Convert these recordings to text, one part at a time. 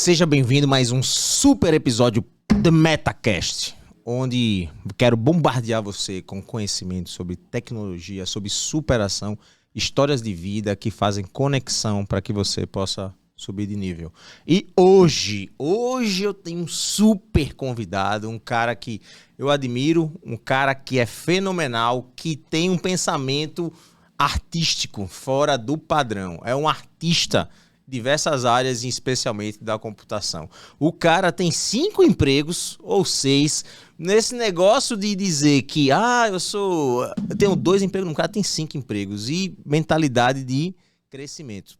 Seja bem-vindo a mais um super episódio do MetaCast, onde quero bombardear você com conhecimento sobre tecnologia, sobre superação, histórias de vida que fazem conexão para que você possa subir de nível. E hoje eu tenho um super convidado, um cara que eu admiro, um cara que é fenomenal, que tem um pensamento artístico fora do padrão. É um artista em diversas áreas, especialmente da computação. O cara tem 5 empregos ou 6. Nesse negócio de dizer que eu tenho 2 empregos, o cara tem 5 empregos e mentalidade de crescimento.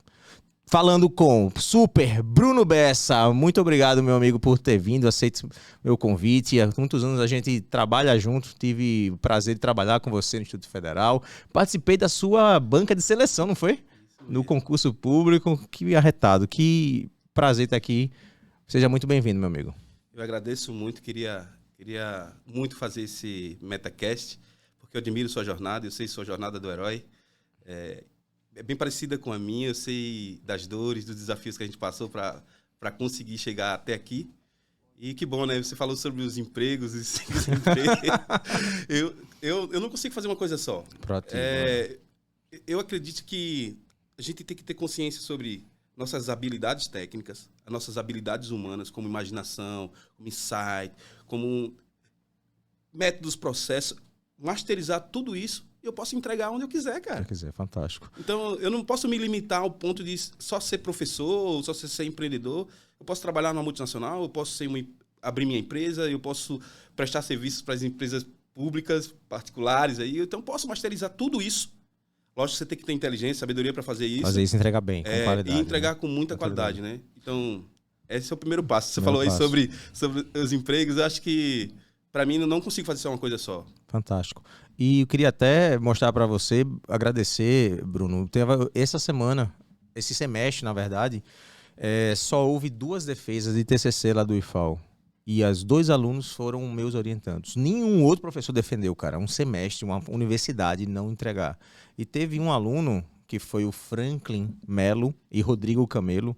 Falando com Super Bruno Bessa. Muito obrigado, meu amigo, por ter vindo. Aceite meu convite. Há muitos anos a gente trabalha junto. Tive o prazer de trabalhar com você no Instituto Federal. Participei da sua banca de seleção, não foi? No concurso público. Que arretado. Que prazer estar aqui. Seja muito bem-vindo, meu amigo. Eu agradeço muito. Queria muito fazer esse MetaCast, porque eu admiro sua jornada. Eu sei sua jornada do herói. É bem parecida com a minha, eu sei das dores, dos desafios que a gente passou para conseguir chegar até aqui. E que bom, né? Você falou sobre os empregos, os 5 empregos. Eu não consigo fazer uma coisa só. Eu acredito que a gente tem que ter consciência sobre nossas habilidades técnicas, as nossas habilidades humanas, como imaginação, como insight, como métodos, processos, masterizar tudo isso. Eu posso entregar onde eu quiser, cara. Se quiser, fantástico. Então, eu não posso me limitar ao ponto de só ser professor, ou só ser empreendedor. Eu posso trabalhar numa multinacional, eu posso abrir minha empresa, eu posso prestar serviços para as empresas públicas, particulares. Então, eu posso masterizar tudo isso. Lógico que você tem que ter inteligência, sabedoria para fazer isso. Fazer isso e entregar bem, com qualidade. E entregar, né? Com muita qualidade, né? Então, esse é o primeiro passo. Você falou aí sobre os empregos. Eu acho que, para mim, eu não consigo fazer só uma coisa só. Fantástico. E eu queria até mostrar para você, agradecer, Bruno. Essa semana, esse semestre, na verdade, só houve 2 defesas de TCC lá do IFAL. E os 2 alunos foram meus orientandos. Nenhum outro professor defendeu, cara. Um semestre, uma universidade não entregar. E teve um aluno, que foi o Franklin Melo e Rodrigo Camelo,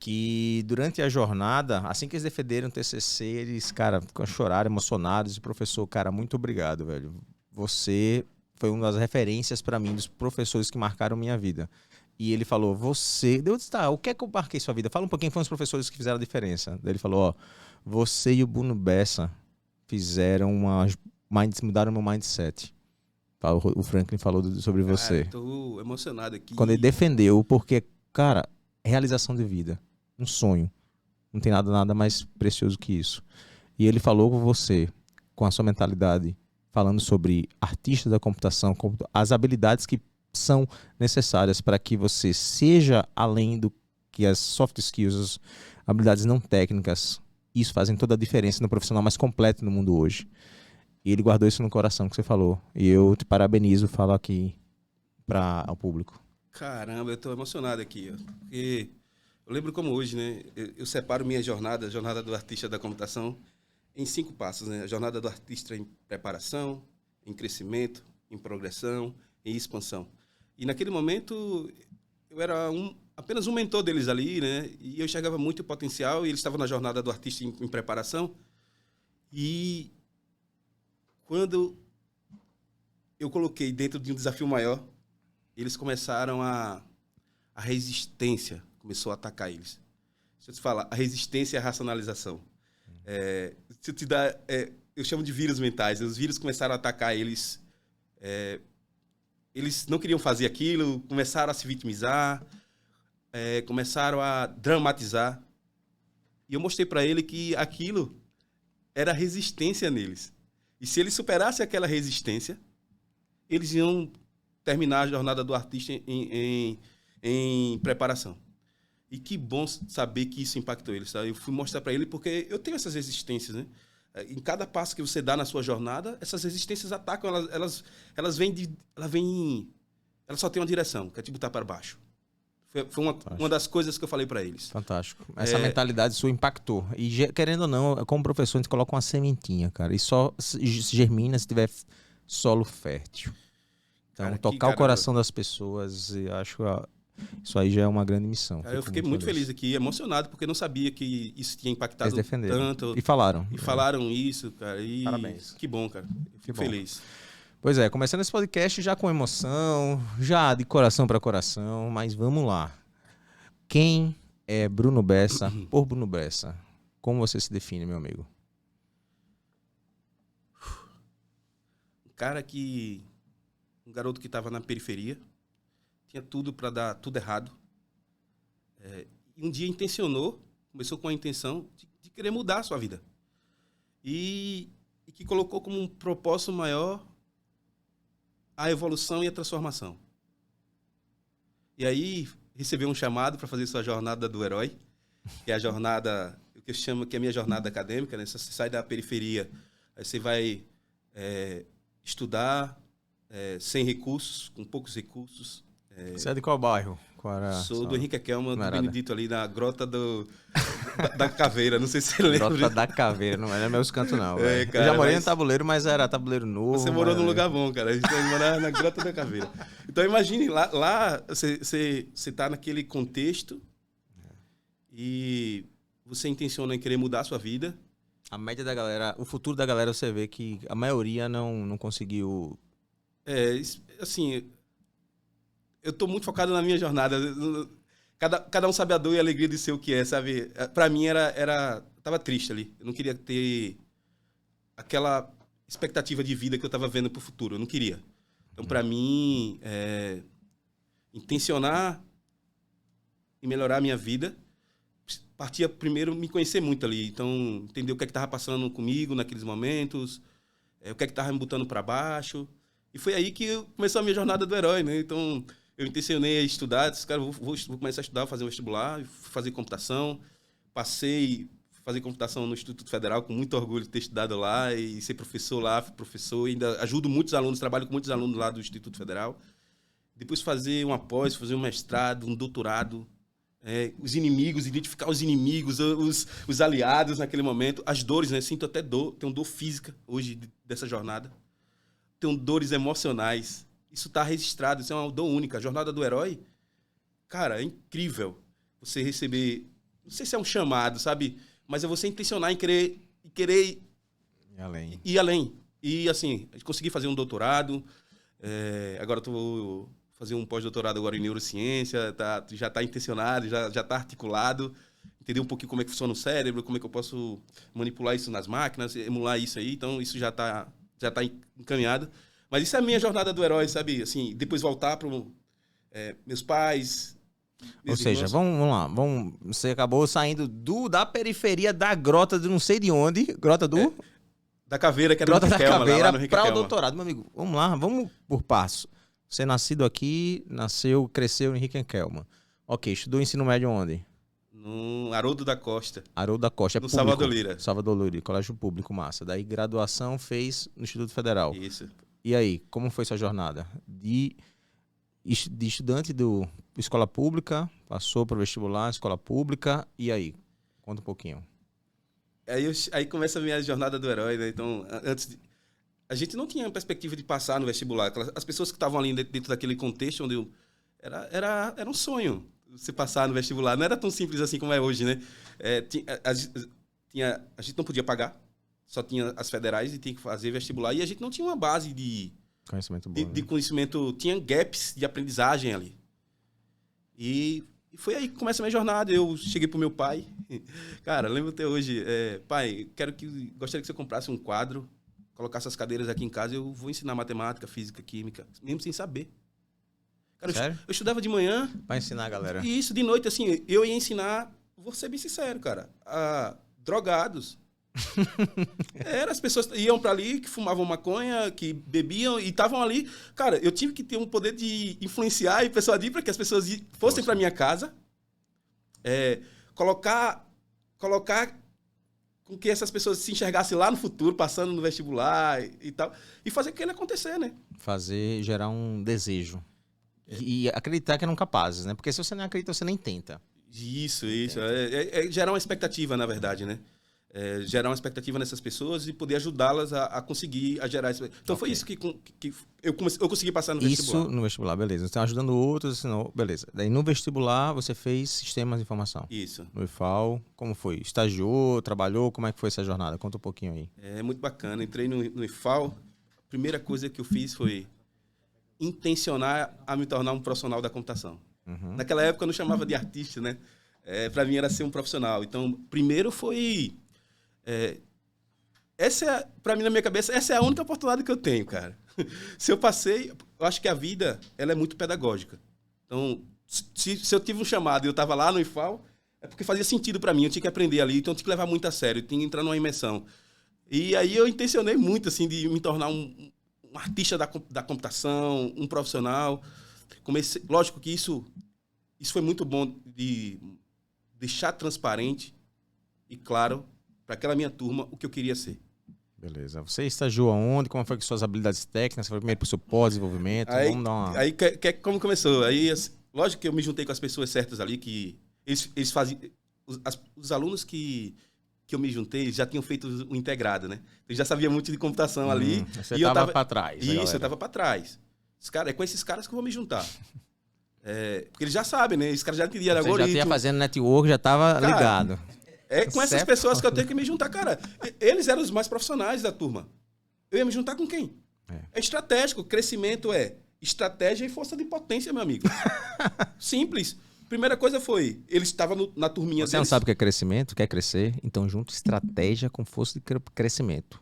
que durante a jornada, assim que eles defenderam o TCC, eles, cara, choraram, emocionados. E professor, cara, muito obrigado, velho. Você foi uma das referências para mim, dos professores que marcaram minha vida. E ele falou, o que é que eu marquei sua vida? Fala um pouquinho, foram os professores que fizeram a diferença. Daí ele falou, você e o Bruno Bessa mudaram meu mindset. O Franklin falou sobre você. Tô emocionado aqui. Quando ele defendeu, porque, cara, realização de vida, um sonho. Não tem nada mais precioso que isso. E ele falou com você, com a sua mentalidade, falando sobre artistas da computação, as habilidades que são necessárias para que você seja além do que as soft skills, as habilidades não técnicas. Isso fazem toda a diferença no profissional mais completo no mundo hoje. E ele guardou isso no coração que você falou. E eu te parabenizo, falo aqui para o público. Caramba, eu estou emocionado aqui. Porque eu lembro como hoje, né? Eu separo minha jornada, a jornada do artista da computação, em 5 passos, né? A jornada do artista em preparação, em crescimento, em progressão, em expansão. E naquele momento, eu era apenas um mentor deles ali, né? E eu enxergava muito potencial, e eles estavam na jornada do artista em preparação. E quando eu coloquei dentro de um desafio maior, eles começaram a resistência começou a atacar eles. Deixa eu te falar, a resistência e a racionalização. Se eu te dar, eu chamo de vírus mentais. Os vírus começaram a atacar eles. Eles não queriam fazer aquilo, começaram a se vitimizar, começaram a dramatizar. E eu mostrei para ele que aquilo era resistência neles. E se eles superassem aquela resistência, eles iam terminar a jornada do artista em preparação. E que bom saber que isso impactou eles. Tá? Eu fui mostrar para ele porque eu tenho essas resistências, né? Em cada passo que você dá na sua jornada, essas resistências atacam, elas só tem uma direção, que é te botar para baixo. Foi uma das coisas que eu falei para eles. Fantástico. Essa mentalidade sua impactou. E querendo ou não, como professor, a gente coloca uma sementinha, cara. E só germina se tiver solo fértil. Então, tocar o coração das pessoas, eu acho Isso aí já é uma grande missão. Cara, eu fiquei muito feliz aqui, emocionado, porque não sabia que isso tinha impactado tanto. E falaram. E falaram isso, cara. E Parabéns. Que bom, cara. Fico feliz. Pois é, começando esse podcast já com emoção, já de coração para coração, mas vamos lá. Quem é Bruno Bessa por Bruno Bessa? Como você se define, meu amigo? Um garoto que estava na periferia, tinha tudo para dar tudo errado. E um dia começou com a intenção de querer mudar a sua vida. E que colocou como um propósito maior a evolução e a transformação. E aí recebeu um chamado para fazer sua jornada do herói, que é a jornada, o que eu chamo que é a minha jornada acadêmica, né? Você sai da periferia, aí você vai estudar sem recursos, com poucos recursos. Você é de qual bairro? Sou do Henrique Kelman, do Benedito, ali na Grota da Caveira. Não sei se você lembra. Grota da Caveira, não é meus cantos, não. Cara, eu já morei no Tabuleiro, mas era Tabuleiro Novo. Você morou num lugar bom, cara. A gente morava na Grota da Caveira. Então, imagine, lá você tá naquele contexto e você intenciona em querer mudar a sua vida. A média da galera, o futuro da galera, você vê que a maioria não conseguiu... Assim... Eu tô muito focado na minha jornada. Cada um sabe a dor e a alegria de ser o que é, sabe? Pra mim tava triste ali. Eu não queria ter aquela expectativa de vida que eu tava vendo pro futuro. Eu não queria. Então, pra mim, intencionar e melhorar a minha vida, partia primeiro me conhecer muito ali. Então, entender o que é que tava passando comigo naqueles momentos, o que é que tava me botando pra baixo. E foi aí que começou a minha jornada do herói, né? Então... Eu intencionei a estudar, disse, cara, vou começar a estudar, fazer um vestibular, fazer computação. Passei a fazer computação no Instituto Federal, com muito orgulho de ter estudado lá e ser professor lá, fui professor. Ainda ajudo muitos alunos, trabalho com muitos alunos lá do Instituto Federal. Depois fazer uma pós, fazer um mestrado, um doutorado. Os inimigos, identificar os inimigos, os aliados naquele momento. As dores, né? Sinto até dor, tenho dor física hoje dessa jornada. Tenho dores emocionais. Isso está registrado, isso é uma dor única. A jornada do herói, cara, é incrível. Você receber, não sei se é um chamado, sabe? Mas é você intencionar em querer ir além. E assim, consegui fazer um doutorado. Agora estou fazer um pós-doutorado agora em neurociência. Já está intencionado, já está articulado. Entender um pouquinho como é que funciona o cérebro, como é que eu posso manipular isso nas máquinas, emular isso aí. Então, isso já tá encaminhado. Mas isso é a minha jornada do herói, sabe? Assim, depois voltar para meus pais. Ou seja, vamos lá. Você acabou saindo da periferia da grota de não sei de onde. Grota do? Da Caveira, que era Grota da Caveira, para o doutorado. Meu amigo, vamos lá, vamos por passo. Você é nascido aqui, cresceu em Henrique Kelman. Ok, estudou ensino médio onde? No Haroldo da Costa. Haroldo da Costa, no Salvador Lira. Salvador Lira, colégio público, massa. Daí graduação fez no Instituto Federal. Isso. E aí, como foi sua jornada? De estudante do escola pública, passou para o vestibular, escola pública, e aí? Conta um pouquinho. Aí começa a minha jornada do herói, né? Então, a gente não tinha perspectiva de passar no vestibular. As pessoas que estavam ali dentro daquele contexto onde era um sonho você passar no vestibular. Não era tão simples assim como é hoje, né? A gente não podia pagar. Só tinha as federais e tinha que fazer vestibular. E a gente não tinha uma base de conhecimento bom, de conhecimento. Tinha gaps de aprendizagem ali. E foi aí que começa a minha jornada. Eu cheguei pro meu pai. Cara, lembro até hoje. Pai, gostaria que você comprasse um quadro, colocasse as cadeiras aqui em casa. Eu vou ensinar matemática, física, química. Mesmo sem saber. Cara, sério? Eu estudava de manhã. Pra ensinar a galera. E isso, de noite, assim, eu ia ensinar, vou ser bem sincero, cara, a drogados. As pessoas iam pra ali, que fumavam maconha, que bebiam e estavam ali. Cara, eu tive que ter um poder de influenciar e persuadir para que as pessoas fossem para minha casa. Colocar com que essas pessoas se enxergassem lá no futuro, passando no vestibular e tal. E fazer aquilo acontecer, né? Gerar um desejo. E acreditar que eram capazes, né? Porque se você não acredita, você nem tenta. Isso. Gerar uma expectativa, na verdade, né? gerar uma expectativa nessas pessoas e poder ajudá-las a conseguir a gerar isso. Então foi isso que eu consegui passar no vestibular. Isso no vestibular, beleza. Você está ajudando outros, senão, beleza. Daí no vestibular você fez sistemas de informação. Isso. No IFAL, como foi? Estagiou, trabalhou, como é que foi essa jornada? Conta um pouquinho aí. É muito bacana. Entrei no IFAL, a primeira coisa que eu fiz foi intencionar a me tornar um profissional da computação. Uhum. Naquela época eu não chamava de artista, né? Para mim era ser um profissional. Então, primeiro foi... para mim, na minha cabeça, essa é a única oportunidade que eu tenho, cara. Se eu passei, eu acho que a vida, ela é muito pedagógica. Então, se eu tive um chamado e eu estava lá no IFAL, é porque fazia sentido para mim, eu tinha que aprender ali, então eu tinha que levar muito a sério, eu tinha que entrar numa imersão. E aí eu intencionei muito, assim, de me tornar um artista da computação, um profissional. Lógico que isso foi muito bom de deixar transparente e claro para aquela minha turma o que eu queria ser. Beleza. Você estagiou aonde? Como foi com suas habilidades técnicas? Você foi primeiro para o seu pós-desenvolvimento? Vamos dar uma... Aí como começou? Aí, lógico que eu me juntei com as pessoas certas ali, que eles faziam... Os alunos que eu me juntei já tinham feito o integrado, né? Eu já sabia muito de computação ali. Você estava para trás. Isso, eu estava para trás. É com esses caras que eu vou me juntar. Porque eles já sabem, né? Esses caras já entendiam algoritmo. Já tinha fazendo network, já estava ligado. Com essas pessoas que eu tenho que me juntar. Cara, eles eram os mais profissionais da turma. Eu ia me juntar com quem? É estratégico. Crescimento é estratégia e força de potência, meu amigo. Simples. Primeira coisa foi, eles estavam na turminha deles. Você não sabe o que é crescimento, quer crescer? Então junto estratégia com força de crescimento.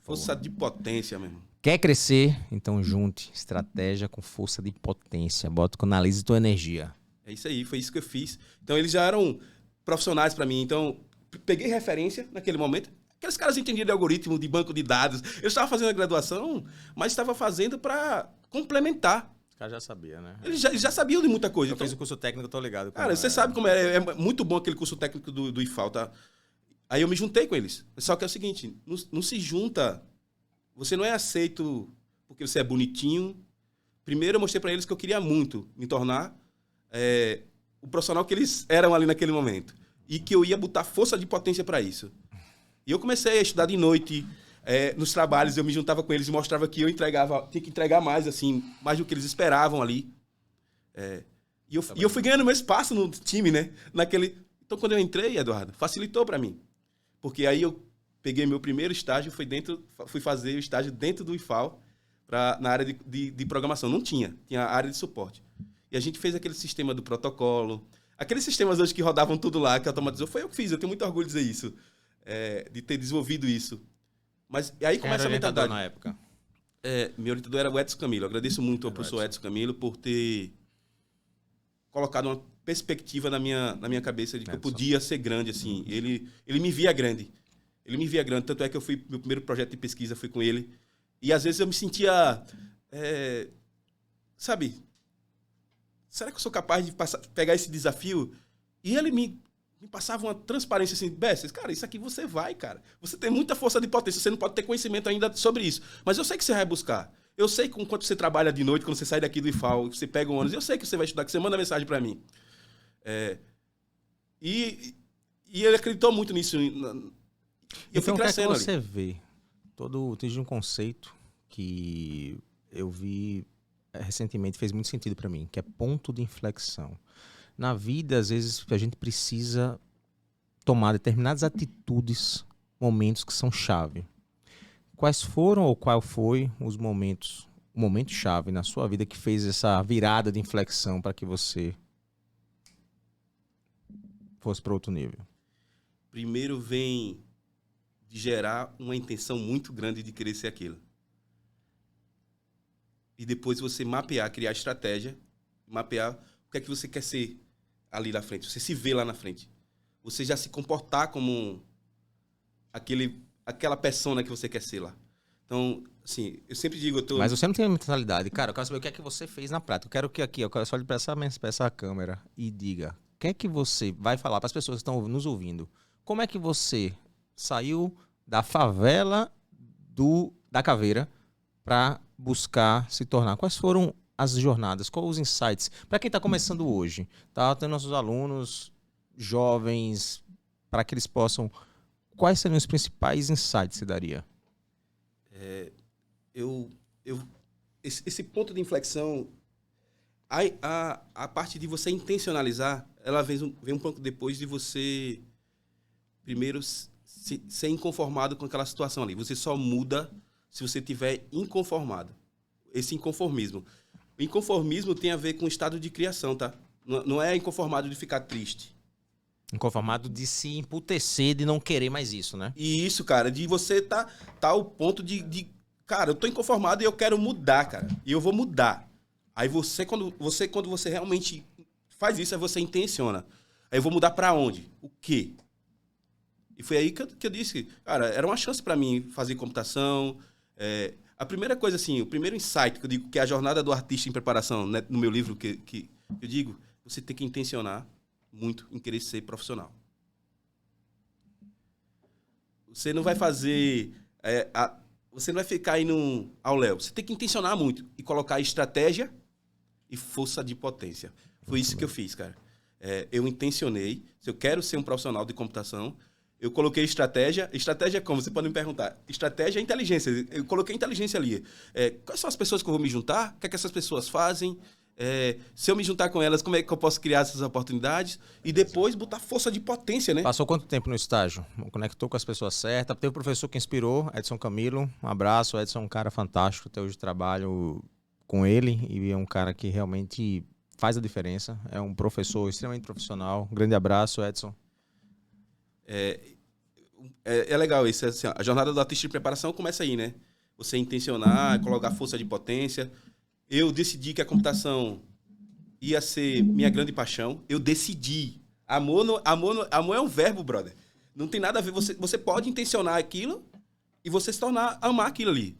Força de potência, meu irmão. Quer crescer? Então junte estratégia com força de potência. Bota que analise tua energia. É isso aí, foi isso que eu fiz. Então eles já eram profissionais para mim. Então, peguei referência naquele momento. Aqueles caras entendiam de algoritmo, de banco de dados. Eu estava fazendo a graduação, mas estava fazendo para complementar. Os caras já sabiam, né? Eles já sabiam de muita coisa. Eu fiz o curso técnico, eu tô ligado. Cara, você sabe como é muito bom aquele curso técnico do IFAL, tá? Aí eu me juntei com eles. Só que é o seguinte, não se junta... Você não é aceito porque você é bonitinho. Primeiro eu mostrei para eles que eu queria muito me tornar o profissional que eles eram ali naquele momento. E que eu ia botar força de potência para isso. E eu comecei a estudar de noite. Nos trabalhos eu me juntava com eles e mostrava que eu tinha que entregar mais, assim, mais do que eles esperavam ali. E eu fui ganhando meu espaço no time, né? Então quando eu entrei, Eduardo, facilitou para mim. Porque aí eu peguei meu primeiro estágio, fui fazer o estágio dentro do IFAL, na área de programação. Não tinha a área de suporte. E a gente fez aquele sistema do protocolo. Aqueles sistemas hoje que rodavam tudo lá, que automatizou, foi eu que fiz. Eu tenho muito orgulho de dizer isso, de ter desenvolvido isso. Mas aí começa a mentalidade. Na época? Meu orientador era o Edson Camilo. Eu agradeço muito ao professor Edson Camilo por ter colocado uma perspectiva na minha cabeça de que eu podia ser grande, assim. Ele me via grande. Ele me via grande, tanto é que meu primeiro projeto de pesquisa foi com ele. E às vezes eu me sentia, sabe, será que eu sou capaz de pegar esse desafio? E ele me passava uma transparência assim, Bess, cara, isso aqui você vai, cara. Você tem muita força de potência, você não pode ter conhecimento ainda sobre isso. Mas eu sei que você vai buscar. Eu sei que enquanto você trabalha de noite, quando você sai daqui do IFAL, você pega um ônibus, eu sei que você vai estudar, que você manda mensagem para mim. E ele acreditou muito nisso. Então, o que é que você vê? Tem um conceito que eu vi recentemente, fez muito sentido para mim, que é ponto de inflexão. Na vida, às vezes, a gente precisa tomar determinadas atitudes, momentos que são chave. Quais foram ou qual foi o momento chave na sua vida que fez essa virada de inflexão para que você fosse para outro nível? Primeiro vem de gerar uma intenção muito grande de querer ser aquilo. E depois você criar estratégia, mapear o que é que você quer ser ali na frente. Você se vê lá na frente. Você já se comportar como aquela persona que você quer ser lá. Então, assim, eu sempre digo... Mas você não tem a mentalidade. Cara, eu quero saber o que é que você fez na prática. Eu quero só olhar para essa câmera e diga, o que é que você vai falar para as pessoas que estão nos ouvindo? Como é que você saiu da favela da Caveira para buscar se tornar? Quais foram as jornadas? Quais os insights? Para quem está começando hoje, tá? Tem nossos alunos jovens, para que eles possam... quais seriam os principais insights que você daria? Esse ponto de inflexão, a parte de você intencionalizar, ela vem um pouco depois de você, primeiro, ser inconformado com aquela situação ali. Você só muda se você estiver inconformado. Esse inconformismo. O inconformismo tem a ver com o estado de criação, tá? Não é inconformado de ficar triste. Inconformado de se emputecer, de não querer mais isso, né? E isso, cara, de você tá ao ponto cara, eu tô inconformado e eu quero mudar, cara. E eu vou mudar. Aí quando você realmente faz isso, aí você intenciona. Aí eu vou mudar pra onde? O quê? E foi aí que eu disse, cara, era uma chance pra mim fazer computação. A primeira coisa, assim, o primeiro insight que eu digo, que é a jornada do artista em preparação, né, no meu livro, que eu digo, você tem que intencionar muito em querer ser profissional. Você não vai fazer... você não vai ficar indo ao léu. Você tem que intencionar muito e colocar estratégia e força de potência. Foi isso que eu fiz, cara. Eu intencionei. Se eu quero ser um profissional de computação, eu coloquei estratégia. Estratégia é como? Você pode me perguntar. Estratégia é inteligência. Eu coloquei inteligência ali. Quais são as pessoas que eu vou me juntar? O que é que essas pessoas fazem? Se eu me juntar com elas, como é que eu posso criar essas oportunidades? E depois botar força de potência, né? Passou quanto tempo no estágio? Conectou com as pessoas certas? Teve um professor que inspirou, Edson Camilo. Um abraço, Edson é um cara fantástico. Até hoje trabalho com ele e é um cara que realmente faz a diferença. É um professor extremamente profissional. Um grande abraço, Edson. É legal isso. Assim, a jornada do artista de preparação começa aí, né? Você intencionar, colocar força de potência. Eu decidi que a computação ia ser minha grande paixão. Eu decidi. Amor é um verbo, brother. Não tem nada a ver. Você pode intencionar aquilo e você se tornar, amar aquilo ali.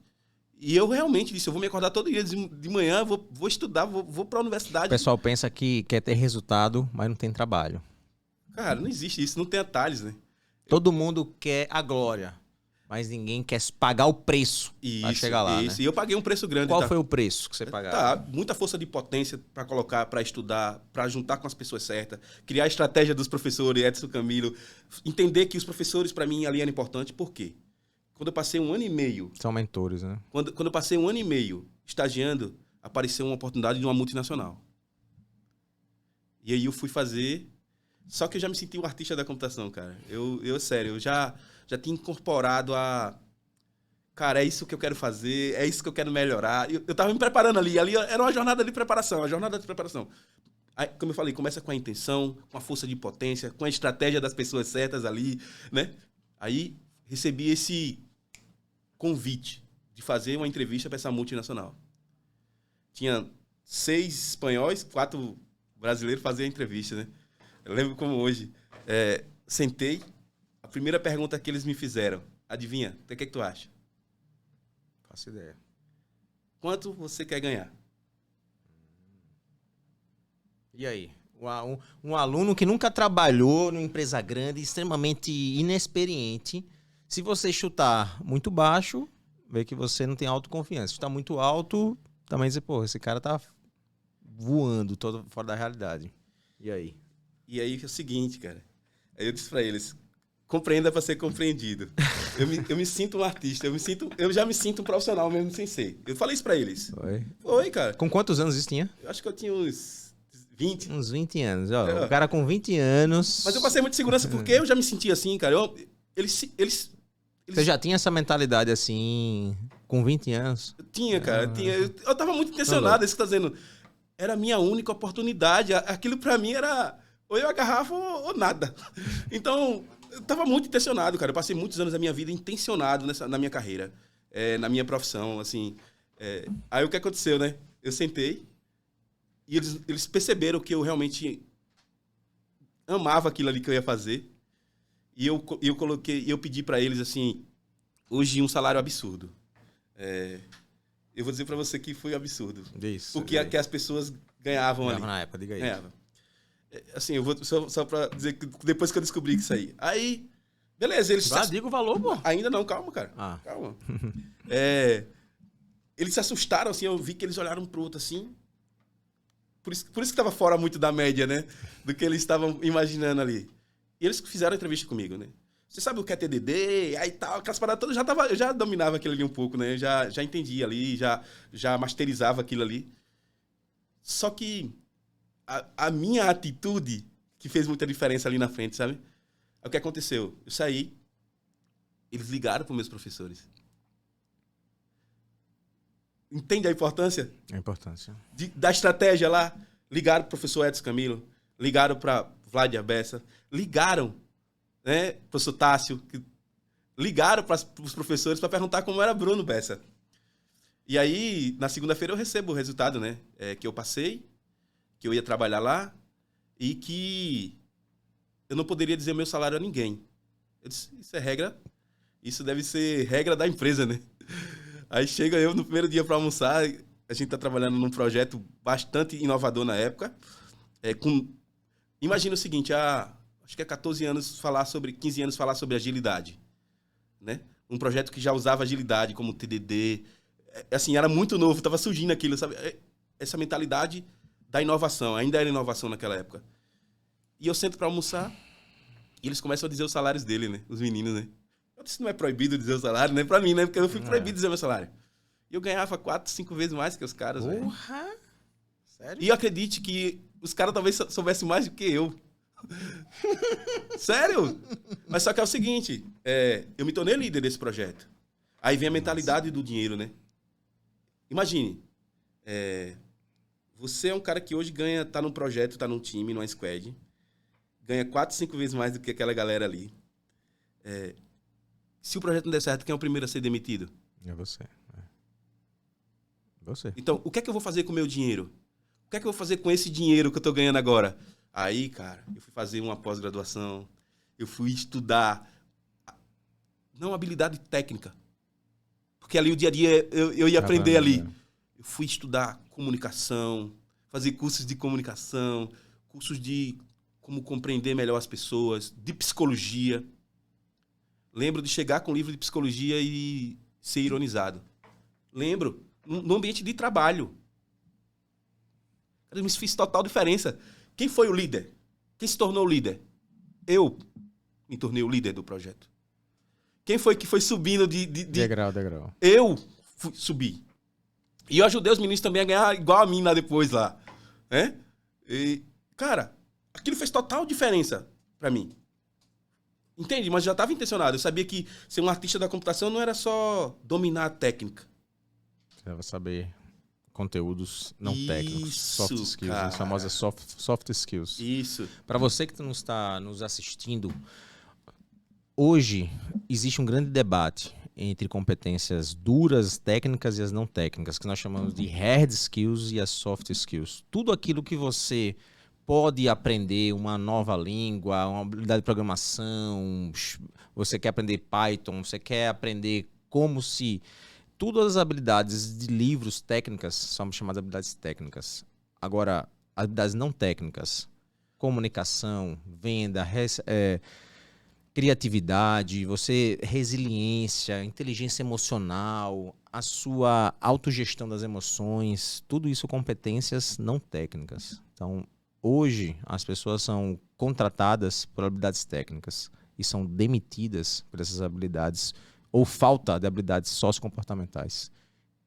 E eu realmente disse, eu vou me acordar todo dia de manhã, vou estudar, vou para a universidade. O pessoal pensa que quer ter resultado, mas não tem trabalho. Cara, não existe isso, não tem atalhos, né? Todo mundo quer a glória, mas ninguém quer pagar o preço para chegar lá, né? E eu paguei um preço grande. Qual foi o preço que você pagou? Muita força de potência para colocar, para estudar, para juntar com as pessoas certas, criar a estratégia dos professores, Edson Camilo, entender que os professores, para mim, ali eram importantes. Por quê? Quando eu passei 1 ano e meio... São mentores, né? Quando eu passei 1 ano e meio estagiando, apareceu uma oportunidade de uma multinacional. E aí eu fui fazer... Só que eu já me senti um artista da computação, cara. Sério, eu já tinha incorporado a... Cara, é isso que eu quero fazer, é isso que eu quero melhorar. Eu tava me preparando ali era uma jornada de preparação, Aí, como eu falei, começa com a intenção, com a força de potência, com a estratégia das pessoas certas ali, né? Aí recebi esse convite de fazer uma entrevista para essa multinacional. Tinha 6 espanhóis, 4 brasileiros faziam a entrevista, né? Eu lembro como hoje. Sentei, a primeira pergunta que eles me fizeram, adivinha, o que é que tu acha? Faço ideia. Quanto você quer ganhar? E aí? Um aluno que nunca trabalhou numa empresa grande, extremamente inexperiente, se você chutar muito baixo, vê que você não tem autoconfiança. Se chutar muito alto, também dizer, pô, esse cara tá voando todo fora da realidade. E aí? E aí é o seguinte, cara. Aí eu disse pra eles, compreenda para ser compreendido. Eu me sinto um artista, eu já me sinto um profissional mesmo sem ser. Eu falei isso pra eles. Foi, cara. Com quantos anos isso tinha? Eu acho que eu tinha uns 20. Uns 20 anos, ó. O cara com 20 anos... Mas eu passei muita segurança porque eu já me sentia assim, cara. Você já tinha essa mentalidade assim, com 20 anos? Eu tinha, cara. Eu tava muito intencionado, isso que tá dizendo. Era a minha única oportunidade. Aquilo pra mim era ou eu agarrava ou nada. Então, eu tava muito intencionado, cara. Eu passei muitos anos da minha vida intencionado na minha carreira, na minha profissão, assim. Aí o que aconteceu, né? Eu sentei e eles perceberam que eu realmente amava aquilo ali que eu ia fazer. E eu pedi para eles, assim, hoje um salário absurdo. Eu vou dizer para você que foi absurdo. Isso. O que as pessoas ganhavam ali. Na época, diga aí. Ganhava. Assim, eu vou só para dizer que depois que eu descobri que isso aí. Aí, beleza, eles... diga o valor, pô. Ainda não, calma, cara. Calma. Eles se assustaram, assim, eu vi que eles olharam pro outro, assim. Por isso que estava fora muito da média, né? Do que eles estavam imaginando ali. E eles fizeram a entrevista comigo, né? você sabe o que é TDD? Aí tal, aquelas paradas todas, eu já dominava aquilo ali um pouco, né? Já entendia ali, já masterizava aquilo ali. Só que a minha atitude que fez muita diferença ali na frente, sabe? O que aconteceu? Eu saí, eles ligaram para meus professores. Entende a importância? A importância. Da estratégia lá. Ligaram para o professor Edson Camilo, ligaram para Vlad Abessa, ligaram, né, professor Tássio, ligaram para os professores para perguntar como era Bruno Bessa. E aí, na segunda-feira, eu recebo o resultado, né? Que eu passei, que eu ia trabalhar lá e que eu não poderia dizer meu salário a ninguém. Eu disse, isso é regra, isso deve ser regra da empresa, né? Aí chega eu no primeiro dia para almoçar, a gente está trabalhando num projeto bastante inovador na época. Imagina o seguinte, acho que há 14 anos, 15 anos falar sobre agilidade, né? Um projeto que já usava agilidade como TDD, assim, era muito novo, estava surgindo aquilo, sabe? Essa mentalidade da inovação, ainda era inovação naquela época. E eu sento para almoçar e eles começam a dizer os salários dele, né? Os meninos, né? Eu disse, não é proibido dizer o salário, né? Para mim, né? Porque eu fui proibido dizer o meu salário. E eu ganhava 4, 5 vezes mais que os caras, velho. Porra! Sério? E acredite que os caras talvez soubessem mais do que eu. Sério? Mas só que é o seguinte, eu me tornei líder desse projeto. Aí vem a mentalidade do dinheiro, né? Imagine, você é um cara que hoje tá num projeto, tá num time, numa squad, ganha 4, 5 vezes mais do que aquela galera ali. Se o projeto não der certo, quem é o primeiro a ser demitido? É você. Você. Então, o que é que eu vou fazer com o meu dinheiro? O que é que eu vou fazer com esse dinheiro que eu tô ganhando agora? Aí, cara, eu fui fazer uma pós-graduação, eu fui estudar, não habilidade técnica, porque ali o dia a dia eu ia aprender ali. Eu fui estudar comunicação, fazer cursos de comunicação, cursos de como compreender melhor as pessoas, de psicologia. Lembro de chegar com um livro de psicologia e ser ironizado. Lembro, no ambiente de trabalho. Isso fez total diferença. Quem foi o líder? Quem se tornou o líder? Eu me tornei o líder do projeto. Quem foi que foi subindo de... Degrau. Eu subi. E eu ajudei os meninos também a ganhar igual a mim lá depois lá. Né? E, cara, aquilo fez total diferença pra mim. Entende? Mas já estava intencionado. Eu sabia que ser um artista da computação não era só dominar a técnica. Você deve saber conteúdos não técnicos, soft skills, cara. as famosas soft skills. Isso. Para você que não está nos assistindo, hoje existe um grande debate entre competências duras, técnicas e as não técnicas, que nós chamamos de hard skills e as soft skills. Tudo aquilo que você pode aprender, uma nova língua, uma habilidade de programação, você quer aprender Python, você quer aprender como se... Todas as habilidades de livros técnicas são chamadas de habilidades técnicas. Agora, habilidades não técnicas, comunicação, venda, criatividade, resiliência, inteligência emocional, a sua autogestão das emoções, tudo isso competências não técnicas. Então, hoje, as pessoas são contratadas por habilidades técnicas e são demitidas por essas habilidades ou falta de habilidades sociocomportamentais.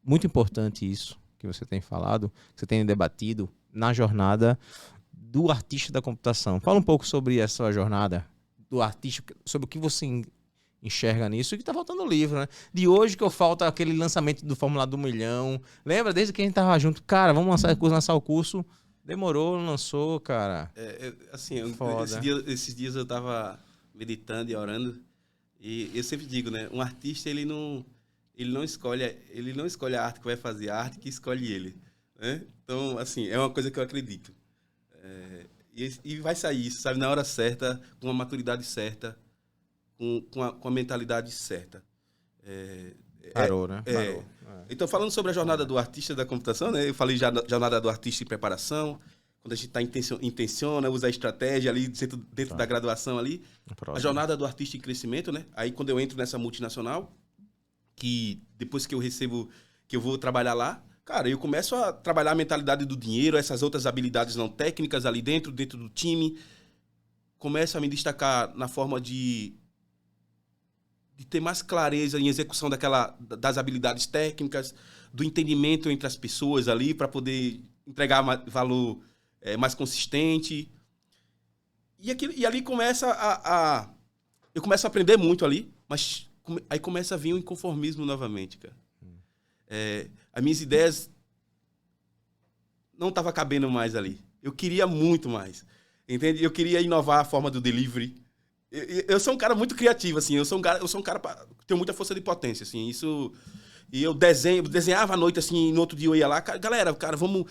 Muito importante isso que você tem falado, que você tem debatido na jornada do artista da computação. Fala um pouco sobre essa sua jornada do artista, sobre o que você enxerga nisso e que está faltando o livro, né? De hoje que eu falta aquele lançamento do Fórmula do Milhão. Lembra? Desde que a gente tava junto, cara, vamos lançar o curso. Demorou, não lançou, cara. Assim, esses dias eu tava meditando e orando. E eu sempre digo, né? Um artista, ele não escolhe a arte que vai fazer, a arte que escolhe ele. Né? Então, assim, é uma coisa que eu acredito. E vai sair isso, sabe? Na hora certa, com a maturidade certa, com a mentalidade certa. Parou, né? Parou. Então, falando sobre a jornada do artista da computação, né? Eu falei já jornada do artista em preparação, quando a gente intenciona, usa a estratégia ali dentro da graduação ali. A jornada do artista em crescimento, né? Aí quando eu entro nessa multinacional, que depois que eu recebo, que eu vou trabalhar lá, cara, eu começo a trabalhar a mentalidade do dinheiro, essas outras habilidades não técnicas ali dentro do time. Começo a me destacar na forma de de ter mais clareza em execução das habilidades técnicas, do entendimento entre as pessoas ali, para poder entregar valor mais consistente. E ali eu começo a aprender muito ali, mas aí começa a vir o inconformismo novamente, cara. As minhas ideias não estavam cabendo mais ali. Eu queria muito mais, entende? Eu queria inovar a forma do delivery. Eu sou um cara muito criativo, assim. Eu sou um cara que tem muita força de potência, assim. Isso... E eu desenhava à noite, assim, no outro dia eu ia lá. Galera, vamos...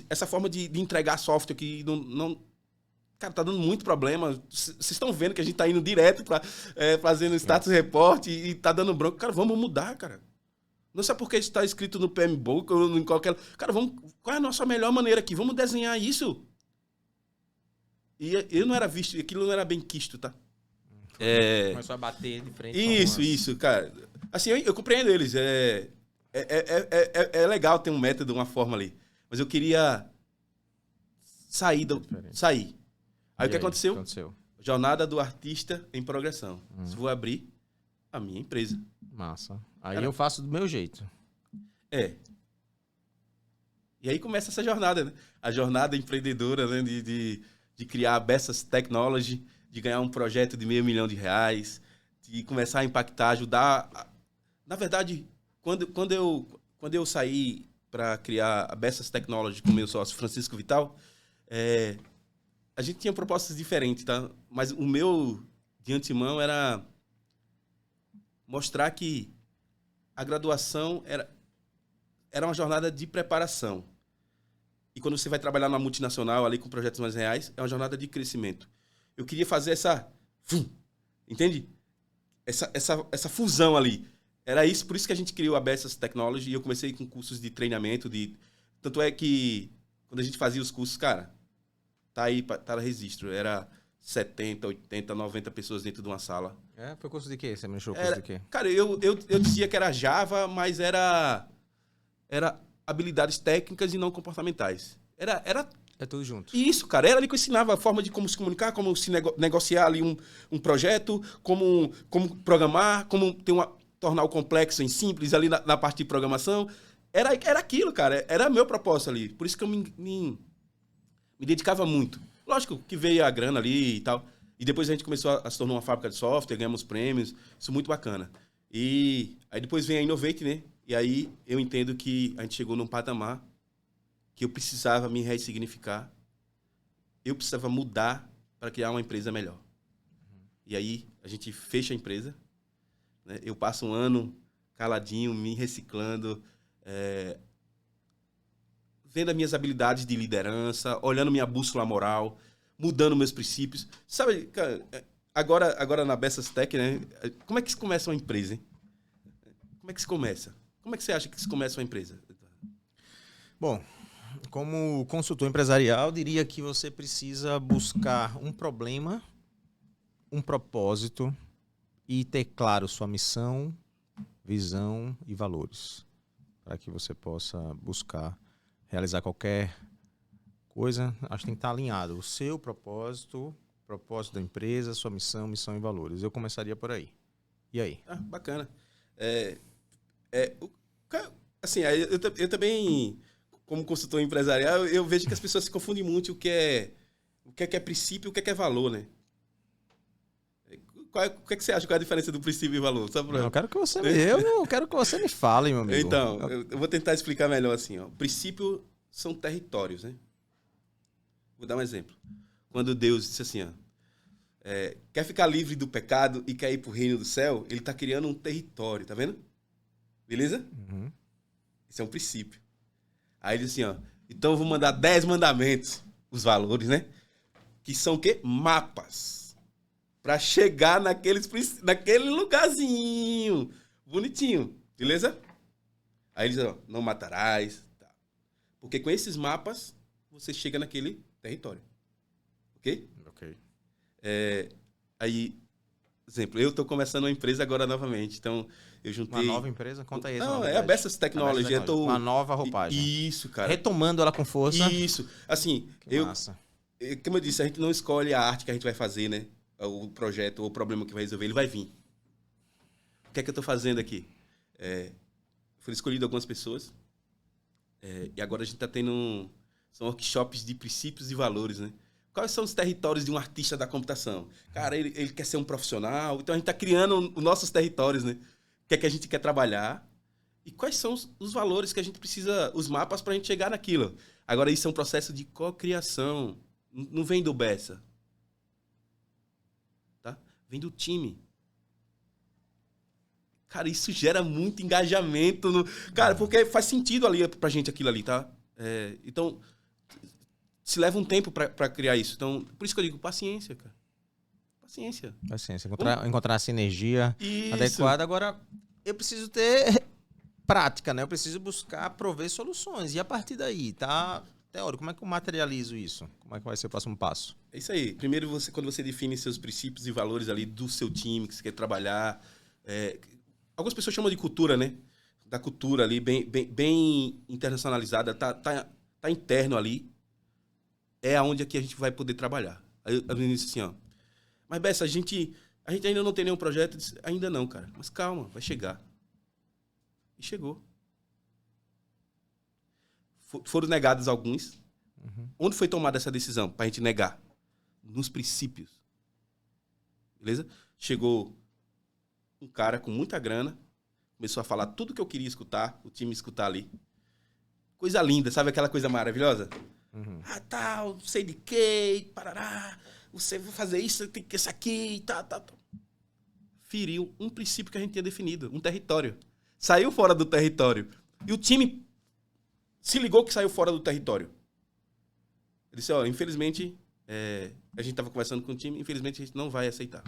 Essa forma de entregar software aqui não... Cara, tá dando muito problema. Vocês estão vendo que a gente tá indo direto fazendo status report e tá dando bronca. Cara, vamos mudar, cara. Não sei por que isso tá escrito no PMBOK ou em qualquer... Cara, qual é a nossa melhor maneira aqui? Vamos desenhar isso. E eu não era visto, aquilo não era bem quisto, tá? Começou a bater de frente. Isso, cara. Assim, eu compreendo eles. É legal ter um método, uma forma ali. Mas eu queria sair. Aí o que aconteceu? Jornada do artista em progressão. Vou abrir a minha empresa. Massa. Aí eu faço do meu jeito. E aí começa essa jornada, né? A jornada empreendedora, né? De criar a Bessas Technology, de ganhar um projeto de R$500 mil, de começar a impactar, ajudar. Na verdade, quando eu saí para criar a Bessas Technology com meu sócio Francisco Vital, a gente tinha propostas diferentes, tá? Mas o meu, de antemão, era mostrar que a graduação era uma jornada de preparação. E quando você vai trabalhar numa multinacional ali com projetos mais reais, é uma jornada de crescimento. Eu queria fazer entende? Essa fusão ali. Era isso, por isso que a gente criou a Bessas Technology e eu comecei com cursos de treinamento. Tanto é que quando a gente fazia os cursos, cara, tá aí, tá no registro. Era 70, 80, 90 pessoas dentro de uma sala. Foi curso de quê? Você mexeu com curso de quê? Cara, eu dizia que era Java, mas era habilidades técnicas e não comportamentais. É tudo junto. Isso, cara. Era ali que eu ensinava a forma de como se comunicar, como se negociar ali um projeto, como programar, como tornar o complexo em simples ali na parte de programação. Era aquilo, cara. Era meu propósito ali. Por isso que eu me dedicava muito. Lógico que veio a grana ali e tal. E depois a gente começou a se tornar uma fábrica de software, ganhamos prêmios. Isso é muito bacana. E aí depois vem a Innovate, né? E aí eu entendo que a gente chegou num patamar que eu precisava me ressignificar. Eu precisava mudar para criar uma empresa melhor. E aí a gente fecha a empresa. Né? Eu passo um ano caladinho, me reciclando, vendo as minhas habilidades de liderança, olhando minha bússola moral, mudando meus princípios. Sabe, cara, agora na Bessas Tech, né? Como é que se começa uma empresa, hein? Como é que se começa? Como é que você acha que se começa uma empresa? Bom, como consultor empresarial, diria que você precisa buscar um problema, um propósito e ter claro sua missão, visão e valores, para que você possa buscar realizar qualquer coisa. Acho que tem que estar alinhado o seu propósito da empresa, sua missão e valores. Eu começaria por aí. E aí? Bacana. Assim, eu também, como consultor empresarial, eu vejo que as pessoas se confundem muito o que é princípio e o que é valor, né? O que é que você acha? Qual é a diferença do princípio e valor? Eu quero que você me fale, meu amigo. Então, eu vou tentar explicar melhor assim. Ó. Princípio são territórios, né? Vou dar um exemplo. Quando Deus disse assim, quer ficar livre do pecado e quer ir para o reino do céu, ele está criando um território, tá vendo? Beleza? Uhum. Isso é um princípio. Aí ele diz assim, então eu vou mandar 10 mandamentos, os valores, né? Que são o quê? Mapas. Para chegar naquele lugarzinho bonitinho, beleza? Aí ele diz, não matarás. Tá. Porque com esses mapas, você chega naquele território. Ok? Ok. Aí, exemplo, eu estou começando uma empresa agora novamente, então eu juntei... Uma nova empresa? Conta aí. Não, é a Bessas Technology. Uma nova roupagem. Isso, cara. Retomando ela com força. Isso. Assim, massa. Como eu disse, a gente não escolhe a arte que a gente vai fazer, né? O projeto ou o problema que vai resolver, ele vai vir. que é que eu estou fazendo aqui? Foi escolhido algumas pessoas e agora a gente está tendo são workshops de princípios e valores, né? Quais são os territórios de um artista da computação? Cara, ele quer ser um profissional, então a gente está criando os nossos territórios, né? O que é que a gente quer trabalhar e quais são os valores que a gente precisa, os mapas para a gente chegar naquilo. Agora, isso é um processo de cocriação, não vem do Bessa, tá? Vem do time. Cara, isso gera muito engajamento. Cara, porque faz sentido ali pra gente aquilo ali, tá? Então, se leva um tempo pra criar isso. Então, por isso que eu digo, paciência, cara. Paciência. Paciência. Encontrar a sinergia Isso. adequada. Agora, eu preciso ter prática, né? Eu preciso buscar prover soluções. E a partir daí, tá? Teórico, como é que eu materializo isso? Como é que vai ser o próximo passo? É isso aí. Primeiro, quando você define seus princípios e valores ali do seu time, que você quer trabalhar... Algumas pessoas chamam de cultura, né? Da cultura ali, bem internacionalizada, tá interno ali. É aonde aqui a gente vai poder trabalhar. Aí eu disse assim, ó. Mas, Bessa, a gente ainda não tem nenhum projeto. Eu disse, ainda não, cara. Mas calma, vai chegar. E chegou. Foram negados alguns. Uhum. Onde foi tomada essa decisão pra gente negar? Nos princípios. Beleza? Chegou um cara com muita grana, começou a falar tudo que eu queria escutar, o time escutar ali. Coisa linda, sabe aquela coisa maravilhosa? Uhum. Tal, não sei de quê, parará, você vai fazer isso, tem que isso aqui, tá. Feriu um princípio que a gente tinha definido, um território. Saiu fora do território. E o time se ligou que saiu fora do território. Ele disse, ó, infelizmente, a gente estava conversando com o time, infelizmente a gente não vai aceitar.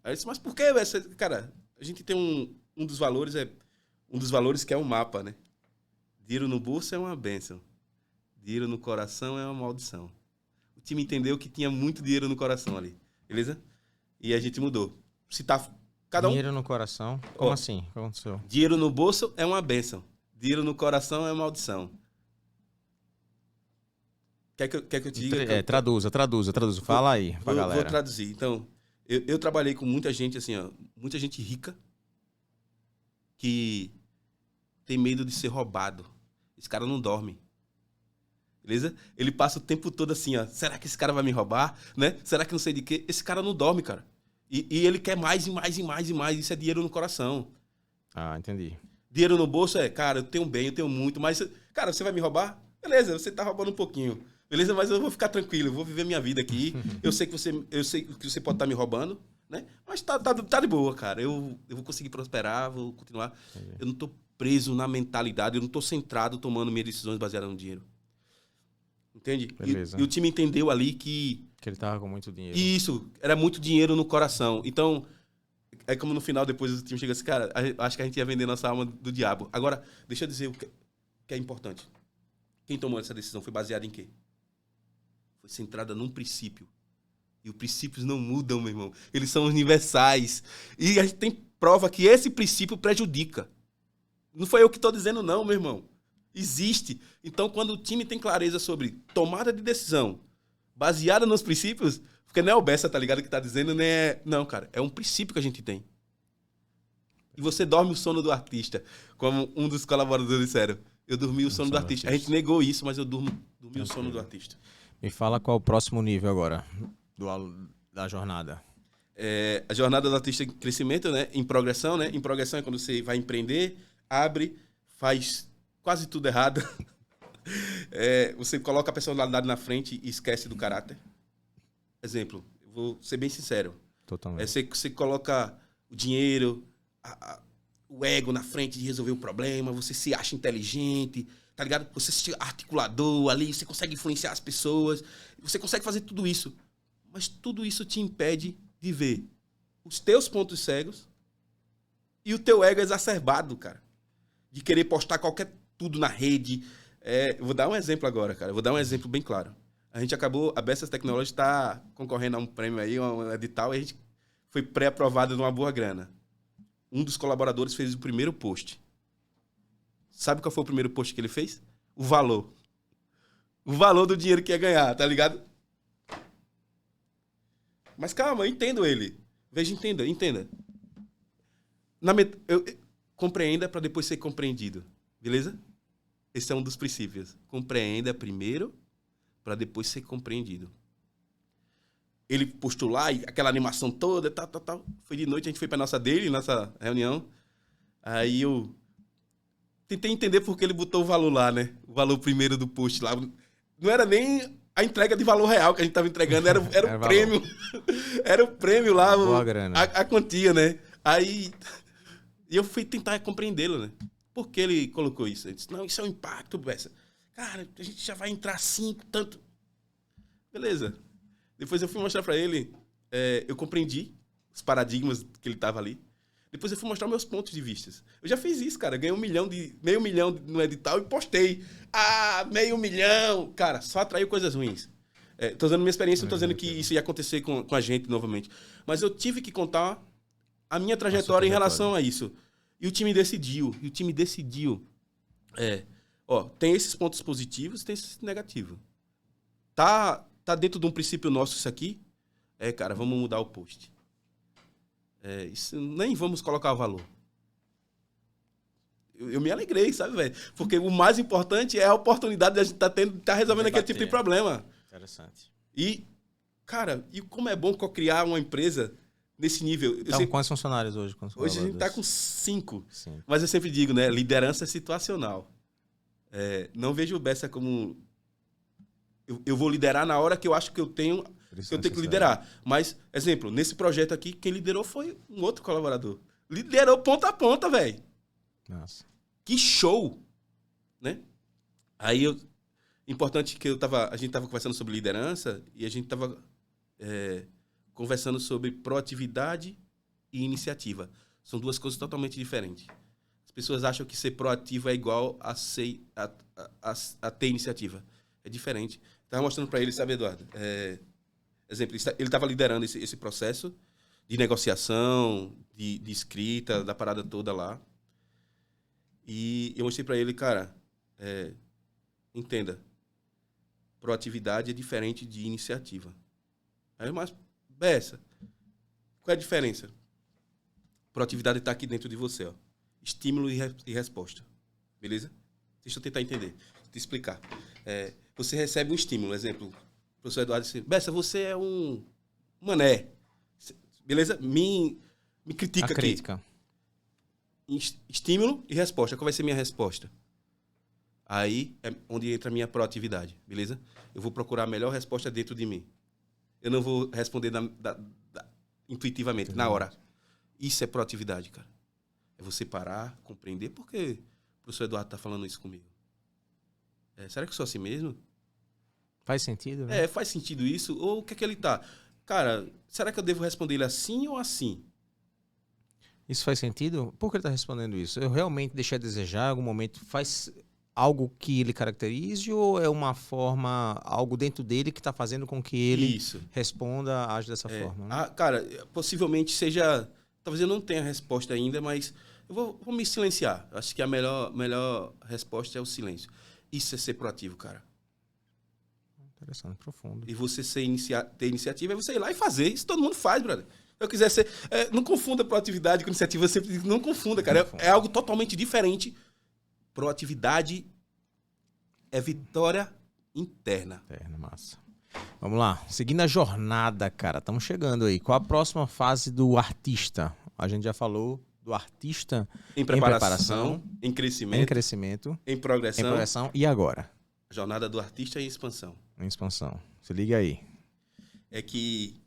Aí eu disse, mas por que? Cara, a gente tem um dos valores que é um mapa, né? Dinheiro no bolso é uma bênção. Dinheiro no coração é uma maldição. O time entendeu que tinha muito dinheiro no coração ali, beleza? E a gente mudou. Se tá cada um... Dinheiro no coração? Como assim? O que aconteceu? Dinheiro no bolso é uma bênção. Dinheiro no coração é uma maldição. Quer que eu te diga? Traduza. Fala aí pra galera. Vou traduzir. Então, eu trabalhei com muita gente, assim, ó, muita gente rica que tem medo de ser roubado. Esse cara não dorme. Beleza? Ele passa o tempo todo assim, ó. Será que esse cara vai me roubar? Né? Será que não sei de quê? Esse cara não dorme, cara. E ele quer mais e mais e mais e mais. Isso é dinheiro no coração. Ah, entendi. Dinheiro no bolso cara, eu tenho bem, eu tenho muito, mas, cara, você vai me roubar? Beleza, você tá roubando um pouquinho. Beleza, mas eu vou ficar tranquilo, eu vou viver minha vida aqui. Eu sei que você pode estar me roubando, né? Mas tá de boa, cara. Eu vou conseguir prosperar, vou continuar. Entendi. Eu não tô preso na mentalidade, eu não tô centrado tomando minhas decisões baseadas no dinheiro. Entende? Beleza. E o time entendeu ali que ele tava com muito dinheiro. isso, era muito dinheiro no coração. Então, é como no final, depois o time chega assim, cara, acho que a gente ia vender nossa alma do diabo. Agora, deixa eu dizer o que é importante. Quem tomou essa decisão foi baseado em quê? Foi centrada num princípio. E os princípios não mudam, meu irmão. Eles são universais. E a gente tem prova que esse princípio prejudica. Não foi eu que estou dizendo não, meu irmão. Existe. Então, quando o time tem clareza sobre tomada de decisão baseada nos princípios, porque não é o Bessa, tá ligado, que tá dizendo, né? Não, cara, é um princípio que a gente tem. E você dorme o sono do artista. Como um dos colaboradores disseram. Eu dormi o sono do artista. A gente negou isso, mas eu dormi o sono do artista. Me fala qual é o próximo nível agora da jornada. A jornada do artista em crescimento, né? Em progressão, né? Em progressão é quando você vai empreender, abre, faz quase tudo errado. Você coloca a personalidade na frente e esquece do caráter. Exemplo, eu vou ser bem sincero. Totalmente. Você coloca o dinheiro, o ego na frente de resolver o problema, você se acha inteligente, tá ligado? Você se articulador ali, você consegue influenciar as pessoas, você consegue fazer tudo isso. Mas tudo isso te impede de ver os teus pontos cegos e o teu ego exacerbado, cara. De querer postar tudo na rede. Eu vou dar um exemplo agora, cara. Eu vou dar um exemplo bem claro. A Bessas Technology está concorrendo a um prêmio aí, um edital, e a gente foi pré-aprovado numa boa grana. Um dos colaboradores fez o primeiro post. Sabe qual foi o primeiro post que ele fez? O valor. O valor do dinheiro que ia ganhar, tá ligado? Mas calma, eu entendo ele. Veja, entenda. Compreenda para depois ser compreendido. Beleza? Esse é um dos princípios. Compreenda primeiro para depois ser compreendido. Ele postou lá, e aquela animação toda, tal. Foi de noite, a gente foi para nossa reunião. Aí eu tentei entender por que ele botou o valor lá, né? O valor primeiro do post lá. Não era nem a entrega de valor real que a gente estava entregando, era o prêmio. Era o prêmio lá, boa grana. A quantia, né? Aí eu fui tentar compreendê-lo, né? Por que ele colocou isso? Ele disse, não, isso é um impacto, Bessa. Cara, a gente já vai entrar assim, tanto. Beleza. Depois eu fui mostrar para ele, eu compreendi os paradigmas que ele tava ali. Depois eu fui mostrar meus pontos de vista. Eu já fiz isso, cara. Ganhei meio milhão no edital e postei. Ah, 500 mil. Cara, só atraiu coisas ruins. Tô dando minha experiência, não tô dizendo que isso ia acontecer com a gente novamente. Mas eu tive que contar a minha trajetória em relação a isso. E o time decidiu. Tem esses pontos positivos, tem esses negativos. Tá dentro de um princípio nosso isso aqui? Cara, vamos mudar o post. Isso, nem vamos colocar valor. Eu me alegrei, sabe, velho? Porque o mais importante é a oportunidade de a gente tá resolvendo aquele tipo de problema. Interessante. E, cara, como é bom criar uma empresa nesse nível. Então, quantos funcionários hoje? Hoje a gente tá com 5. Mas eu sempre digo, né? Liderança situacional. Não vejo o Bessa como... Eu vou liderar na hora que eu acho que eu tenho que liderar. Mas, exemplo, nesse projeto aqui, quem liderou foi um outro colaborador. Liderou ponta a ponta, velho. Nossa. Que show! Né? Aí, importante que a gente tava conversando sobre liderança e a gente tava conversando sobre proatividade e iniciativa. São duas coisas totalmente diferentes. As pessoas acham que ser proativo é igual a ter iniciativa. É diferente. Estava mostrando para ele, sabe, Eduardo? Exemplo, ele estava liderando esse processo de negociação, de escrita, da parada toda lá. E eu mostrei para ele, cara, entenda, proatividade é diferente de iniciativa. Aí, mas, Bessa, qual é a diferença? Proatividade está aqui dentro de você, ó. Estímulo e resposta. Beleza? Deixa eu tentar entender, te explicar. Você recebe um estímulo, exemplo, o professor Eduardo disse, Bessa, você é um mané. Beleza? Me critica aqui. Crítica. Estímulo e resposta. Qual vai ser minha resposta? Aí é onde entra a minha proatividade, beleza? Eu vou procurar a melhor resposta dentro de mim. Eu não vou responder intuitivamente, na hora. Isso é proatividade, cara. É você parar, compreender. Por que o professor Eduardo está falando isso comigo? Será que eu sou assim mesmo? Faz sentido, né? Faz sentido isso? Ou o que é que ele tá? Cara, será que eu devo responder ele assim ou assim? Isso faz sentido? Por que ele está respondendo isso? Eu realmente deixei a desejar? Em algum momento faz algo que ele caracterize ou é uma forma, algo dentro dele que está fazendo com que ele responda, age dessa forma? Né? Cara, possivelmente seja... Talvez eu não tenha a resposta ainda, mas eu vou me silenciar. Acho que a melhor resposta é o silêncio. Isso é ser proativo, cara. Interessante, profundo. E você ter iniciativa é você ir lá e fazer. Isso todo mundo faz, brother. Se eu quiser ser... não confunda proatividade com iniciativa. Eu sempre digo, não confunda, cara. É algo totalmente diferente. Proatividade é vitória interna. Massa. Vamos lá. Seguindo a jornada, cara. Estamos chegando aí. Qual a próxima fase do artista? A gente já falou do artista em preparação, em crescimento, em progressão. E agora? Jornada do artista em expansão. Em expansão. Se liga aí. É que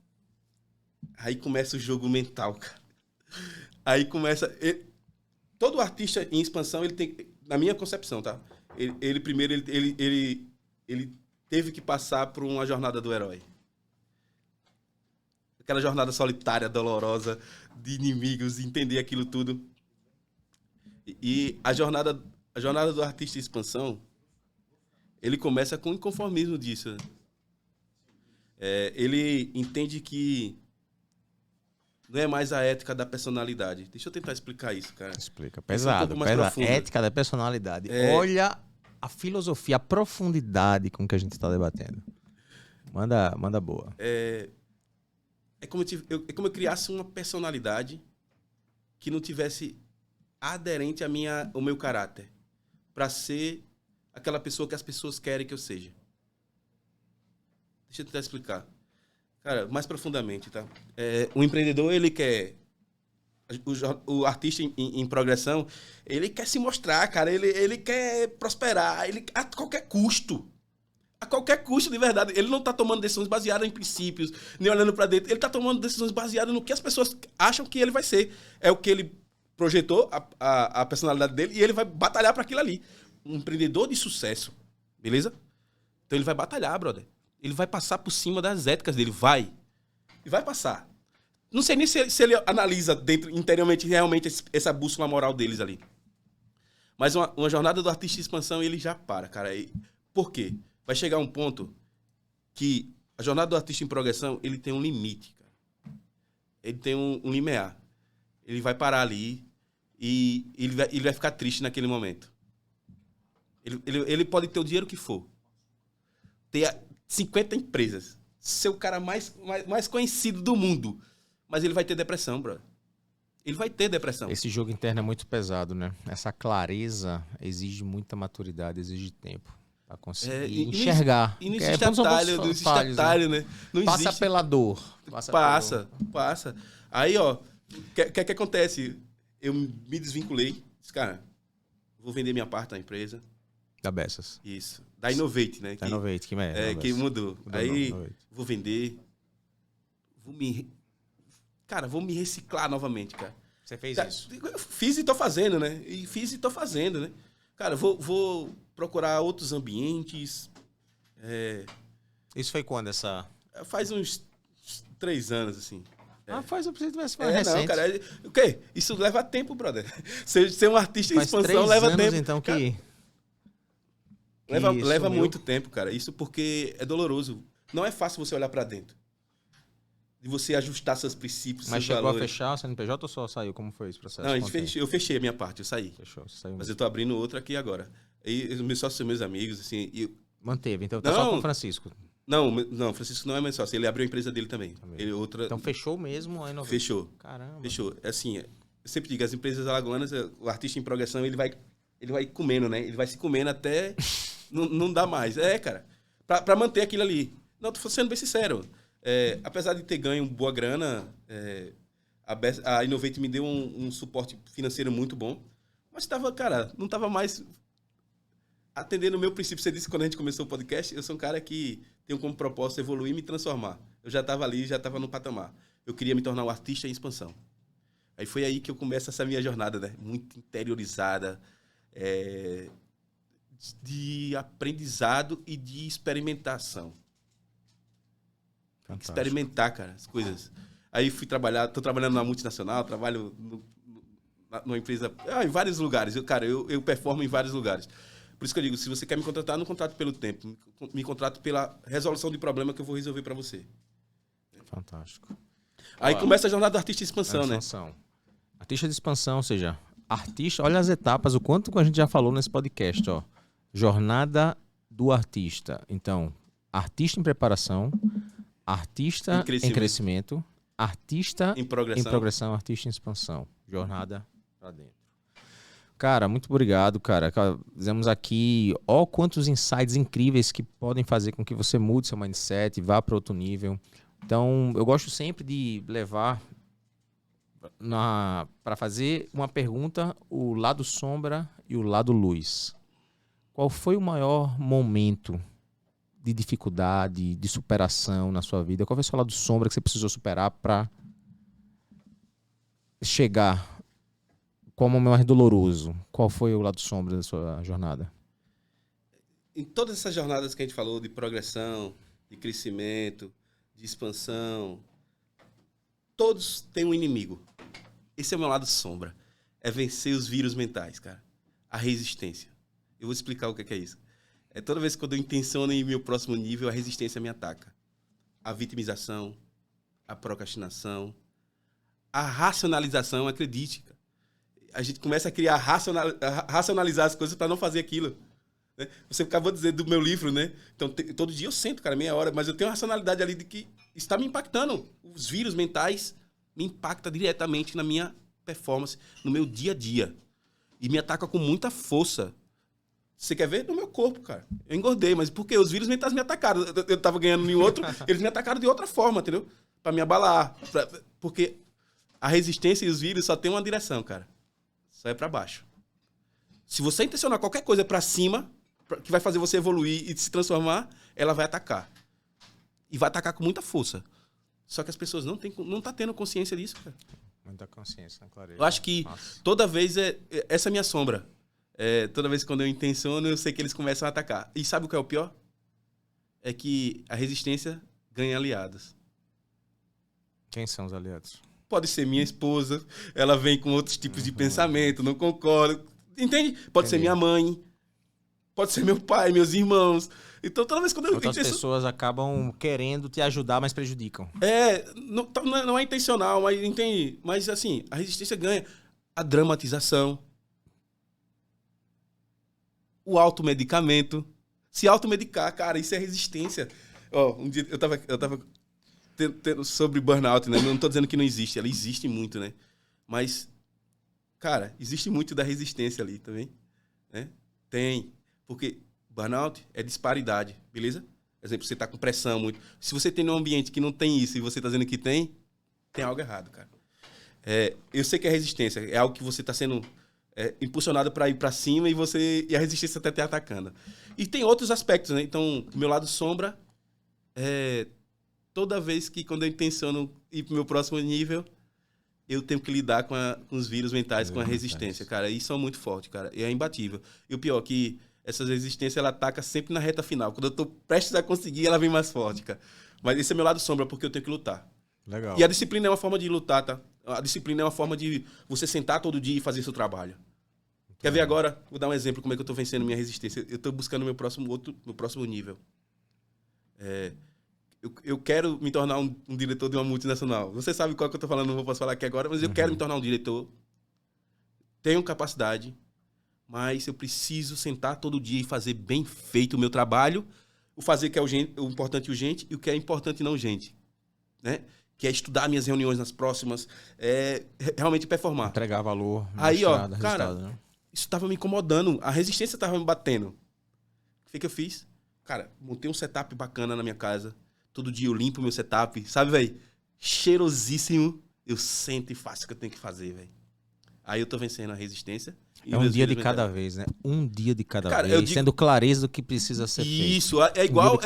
aí começa o jogo mental, cara. Aí começa... Todo artista em expansão, ele tem... Na minha concepção, tá? Ele primeiro, ele teve que passar por uma jornada do herói. Aquela jornada solitária, dolorosa, de inimigos, entender aquilo tudo. E a jornada do artista em expansão, ele começa com o inconformismo disso. Ele entende que não é mais a ética da personalidade. Deixa eu tentar explicar isso, cara. Explica. Pesado. Ética da personalidade. Olha a filosofia, a profundidade com que a gente está debatendo. Manda boa. É como eu criasse uma personalidade que não tivesse aderente ao meu caráter, para ser aquela pessoa que as pessoas querem que eu seja. Deixa eu tentar explicar. Cara, mais profundamente, tá? O empreendedor, ele quer... O artista em progressão, ele quer se mostrar, cara. Ele quer prosperar a qualquer custo. A qualquer custo, de verdade. Ele não está tomando decisões baseadas em princípios, nem olhando para dentro. Ele está tomando decisões baseadas no que as pessoas acham que ele vai ser. É o que ele projetou, a personalidade dele, e ele vai batalhar para aquilo ali. Um empreendedor de sucesso, beleza? Então ele vai batalhar, brother. Ele vai passar por cima das éticas dele. E vai passar. Não sei nem se ele analisa interiormente realmente essa bússola moral deles ali. Mas uma jornada do artista de expansão, ele já para, cara. Por quê? Vai chegar um ponto que a jornada do artista em progressão, ele tem um limite, cara. Ele tem um limiar. Ele vai parar ali e ele vai ficar triste naquele momento. Ele pode ter o dinheiro que for. Ter 50 empresas. Ser o cara mais conhecido do mundo. Mas ele vai ter depressão, brother. Ele vai ter depressão. Esse jogo interno é muito pesado, né? Essa clareza exige muita maturidade, exige tempo para conseguir enxergar. E não existe atalho, né? Não passa existe... pela dor. Passa. Aí, ó, o que acontece? Eu me desvinculei. Disse, cara, vou vender minha parte da empresa. Da Bessas. Isso. Da Innovate, né? Da Innovate, que mudou. Aí, vou vender. Vou me reciclar novamente, cara. Você fez isso? Eu fiz e tô fazendo, né? Cara, vou procurar outros ambientes. Isso foi quando essa... Faz uns 3 anos, assim. Faz, eu preciso mais recente. Não, cara. O quê? Isso leva tempo, brother. Ser um artista em expansão leva tempo. Faz 3 anos, então, que leva muito tempo, cara. Isso porque é doloroso. Não é fácil você olhar pra dentro. De você ajustar seus princípios, Mas seus chegou valores. a fechar o CNPJ ou só saiu? Como foi esse processo? Não, eu fechei a minha parte, eu saí. Fechou, você saiu. Mas eu tô abrindo outra aqui agora. E os meus sócios são meus amigos, assim... Manteve, então tá só com o Francisco. Não, Francisco não é meu sócio. Ele abriu a empresa dele também. Então fechou mesmo a Innovate? Fechou. Caramba. Fechou. Assim, eu sempre digo, as empresas alagoanas, o artista em progressão, ele vai comendo, né? Ele vai se comendo até não dá mais. Cara. Pra manter aquilo ali. Não, tô sendo bem sincero. Apesar de ter ganho boa grana, a Innovate me deu um suporte financeiro muito bom. Mas não tava mais atendendo o meu princípio. Você disse quando a gente começou o podcast, eu sou um cara que tenho como propósito evoluir e me transformar. Eu já estava ali, já estava no patamar. Eu queria me tornar um artista em expansão. Aí foi aí que eu começo essa minha jornada, né? Muito interiorizada, de aprendizado e de experimentação. Fantástico. Experimentar, cara, as coisas. Aí fui trabalhar, tô trabalhando na multinacional, trabalho numa empresa, em vários lugares. Eu performo em vários lugares. Por isso que eu digo, se você quer me contratar, não contrate pelo tempo. Me contrate pela resolução de problema que eu vou resolver para você. Fantástico. Aí começa a jornada do artista de expansão, né? Artista de expansão, ou seja, artista, olha as etapas, o quanto a gente já falou nesse podcast, ó. Jornada do artista. Então, artista em preparação, artista em crescimento, artista em progressão, artista em expansão. Jornada pra dentro. Cara, muito obrigado, cara. Fizemos aqui, quantos insights incríveis que podem fazer com que você mude seu mindset, vá para outro nível. Então, eu gosto sempre de levar para fazer uma pergunta, o lado sombra e o lado luz. Qual foi o maior momento de dificuldade, de superação na sua vida? Qual foi o seu lado sombra que você precisou superar para chegar? Qual o momento mais doloroso? Qual foi o lado sombra da sua jornada? Em todas essas jornadas que a gente falou, de progressão, de crescimento, de expansão, todos têm um inimigo. Esse é o meu lado sombra. É vencer os vírus mentais, cara. A resistência. Eu vou explicar o que é isso. Toda vez que eu intenciono em meu próximo nível, a resistência me ataca. A vitimização, a procrastinação, a racionalização, acredite, cara. A gente começa a racionalizar as coisas para não fazer aquilo. Né? Você acabou de dizer do meu livro, né? Então, todo dia eu sento, cara, meia hora, mas eu tenho uma racionalidade ali de que está me impactando. Os vírus mentais me impactam diretamente na minha performance no meu dia a dia. E me ataca com muita força. Você quer ver? No meu corpo, cara. Eu engordei, mas por quê? Os vírus mentais me atacaram. Eu tava ganhando em outro, eles me atacaram de outra forma, entendeu? Pra me abalar. Porque a resistência e os vírus só tem uma direção, cara. Só é pra baixo. Se você intencionar qualquer coisa pra cima, que vai fazer você evoluir e se transformar, ela vai atacar. E vai atacar com muita força. Só que as pessoas não tá tendo consciência disso, cara. Muita consciência, clareza. Eu acho que toda vez essa é a minha sombra. Toda vez que quando eu intenciono, eu sei que eles começam a atacar. E sabe o que é o pior? É que a resistência ganha aliados. Quem são os aliados? Pode ser minha esposa, ela vem com outros tipos de pensamento, não concordo. Entende? Pode ser minha mãe, pode ser meu pai, meus irmãos. Então, toda vez que eu outras pessoas acabam querendo te ajudar, mas prejudicam. Não é intencional, mas entende? Mas assim, a resistência ganha. A dramatização, o automedicamento. Se automedicar, cara, isso é resistência. Um dia eu tava sobre burnout, né? Não tô dizendo que não existe, ela existe muito, né? Mas, cara, existe muito da resistência ali também, né? Tem, porque burnout é disparidade, beleza? Por exemplo, você tá com pressão muito. Se você tem um ambiente que não tem isso e você tá dizendo que tem algo errado, cara. Eu sei que é resistência, é algo que você tá sendo impulsionado para ir para cima e a resistência tá te atacando. E tem outros aspectos, né? Então, o meu lado sombra toda vez que quando eu intenciono ir pro meu próximo nível, eu tenho que lidar com os vírus mentais, com a resistência, cara. E são muito fortes, cara. E é imbatível. E o pior é que essas resistências, ela ataca sempre na reta final. Quando eu tô prestes a conseguir, ela vem mais forte, cara. Mas esse é meu lado sombra, porque eu tenho que lutar. Legal. E a disciplina é uma forma de lutar, tá? A disciplina é uma forma de você sentar todo dia e fazer seu trabalho. Quer ver agora? Vou dar um exemplo como é que eu tô vencendo minha resistência. Eu tô buscando meu próximo nível. Eu quero me tornar um diretor de uma multinacional. Você sabe qual que eu tô falando, não posso falar aqui agora, mas eu quero me tornar um diretor. Tenho capacidade, mas eu preciso sentar todo dia e fazer bem feito o meu trabalho. O fazer que é o importante e urgente e o que é importante e não urgente. Né? Que é estudar minhas reuniões nas próximas, realmente performar. Entregar valor. Aí, cara, né? Isso tava me incomodando. A resistência tava me batendo. O que eu fiz? Cara, montei um setup bacana na minha casa. Todo dia eu limpo meu setup. Sabe, velho? Cheirosíssimo. Eu sento e faço o que eu tenho que fazer, velho. Aí eu tô vencendo a resistência. É um dia de cada vez, né? Um dia de cada vez. Tendo clareza do que precisa ser feito. Isso. É igual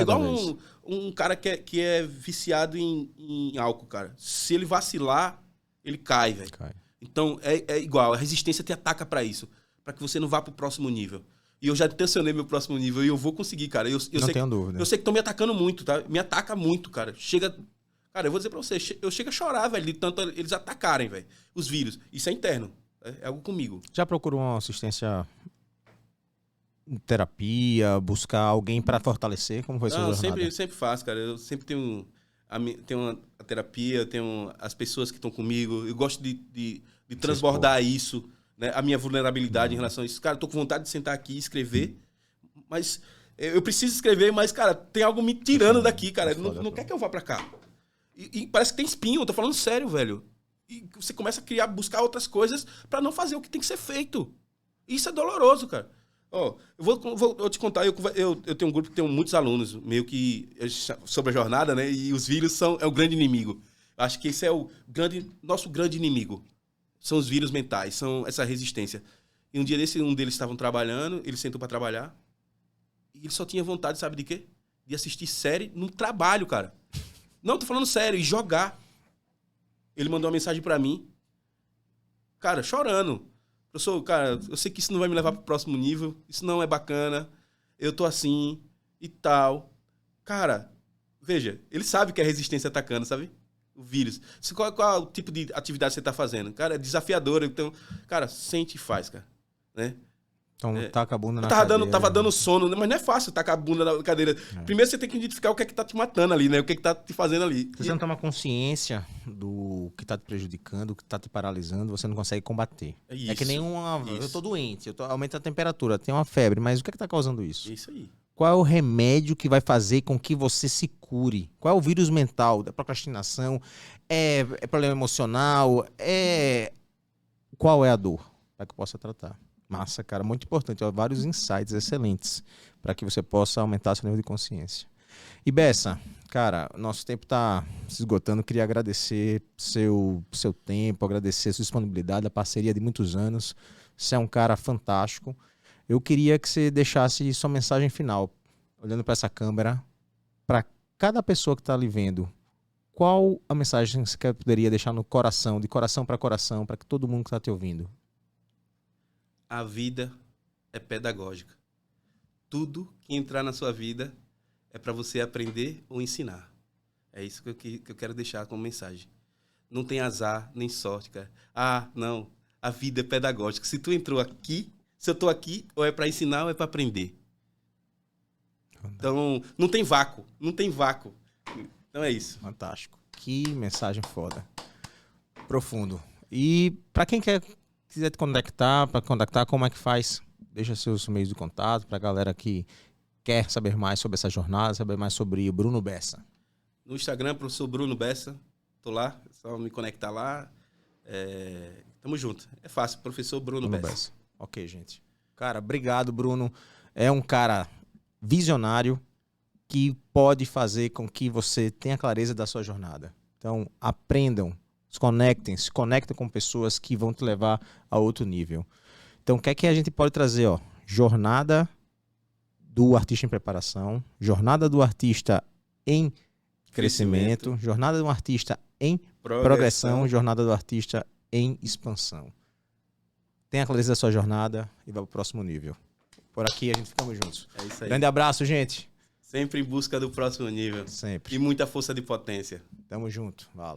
um cara que é viciado em álcool, cara. Se ele vacilar, ele cai, velho. Então, é igual. A resistência te ataca pra isso. Pra que você não vá pro próximo nível. E eu já intencionei meu próximo nível e eu vou conseguir, cara. Eu não tenho dúvida. Eu sei que estão me atacando muito, tá? Me ataca muito, cara. Cara, eu vou dizer pra você, eu chego a chorar, velho, de tanto eles atacarem, velho. Os vírus. Isso é interno. É algo comigo. Já procurou uma assistência em terapia, buscar alguém pra fortalecer? Como foi sua jornada? Eu sempre faço, cara. Eu sempre tenho a terapia, tenho as pessoas que estão comigo. Eu gosto de transbordar isso. Né, a minha vulnerabilidade em relação a isso. Cara, eu tô com vontade de sentar aqui e escrever, mas eu preciso escrever, mas, cara, tem algo me tirando daqui, cara. Não quer que eu vá pra cá. E parece que tem espinho, eu tô falando sério, velho. E você começa a buscar outras coisas pra não fazer o que tem que ser feito. Isso é doloroso, cara. Eu vou te contar, eu tenho um grupo que tem muitos alunos, meio que sobre a jornada, né? E os vírus é o grande inimigo. Acho que esse é nosso grande inimigo. São os vírus mentais, são essa resistência. E um dia desse, um deles estavam trabalhando, ele sentou pra trabalhar, e ele só tinha vontade, sabe de quê? De assistir série no trabalho, cara. Não, tô falando sério, e jogar. Ele mandou uma mensagem pra mim, cara, chorando. Professor, cara, eu sei que isso não vai me levar pro próximo nível, isso não é bacana, eu tô assim, e tal. Cara, veja, ele sabe que é a resistência atacando, sabe? O vírus. Qual é o tipo de atividade que você está fazendo? Cara, é desafiadora. Então, cara, sente e faz, cara. Né? Então, taca a bunda na cadeira. Tava dando sono, mas não é fácil tacar a bunda na cadeira. Primeiro você tem que identificar o que é que tá te matando ali, né? O que é que tá te fazendo ali. Se você não toma consciência do que tá te prejudicando, o que tá te paralisando, você não consegue combater. É que nem eu tô doente, aumenta a temperatura, tenho uma febre, mas o que é que tá causando isso? Isso aí. Qual é o remédio que vai fazer com que você se cure? Qual é o vírus mental? Da procrastinação? É problema emocional? qual é a dor, para que eu possa tratar. Massa, cara, muito importante. Ó, vários insights excelentes para que você possa aumentar seu nível de consciência. E Bessa, cara, nosso tempo está se esgotando. Queria agradecer seu tempo, agradecer sua disponibilidade, a parceria de muitos anos. Você é um cara fantástico. Eu queria que você deixasse sua mensagem final, olhando para essa câmera, para cada pessoa que está ali vendo. Qual a mensagem que você poderia deixar no coração, de coração, para que todo mundo que está te ouvindo? A vida é pedagógica. Tudo que entrar na sua vida é para você aprender ou ensinar. É isso que eu quero deixar como mensagem. Não tem azar, nem sorte, cara. Ah, não. A vida é pedagógica. Se tu entrou aqui, se eu tô aqui, ou é para ensinar ou é para aprender. Então, não tem vácuo. Não tem vácuo. Então é isso. Fantástico. Que mensagem foda. Profundo. E para quem quiser te contactar, como é que faz? Deixa seus meios de contato para a galera que quer saber mais sobre essa jornada, saber mais sobre o Bruno Bessa. No Instagram, professor Bruno Bessa. Tô lá, é só me conectar lá. Tamo junto. É fácil, professor Bruno Bessa. Ok, gente. Cara, obrigado, Bruno. É um cara visionário que pode fazer com que você tenha clareza da sua jornada. Então, aprendam, se conectem com pessoas que vão te levar a outro nível. Então, o que é que a gente pode trazer? Ó? Jornada do artista em preparação, jornada do artista em crescimento, jornada do artista em progressão, jornada do artista em expansão. Tenha a clareza da sua jornada e vá para o próximo nível. Por aqui a gente ficamos juntos. É isso aí. Grande abraço, gente. Sempre em busca do próximo nível. Sempre. E muita força de potência. Tamo junto. Valeu.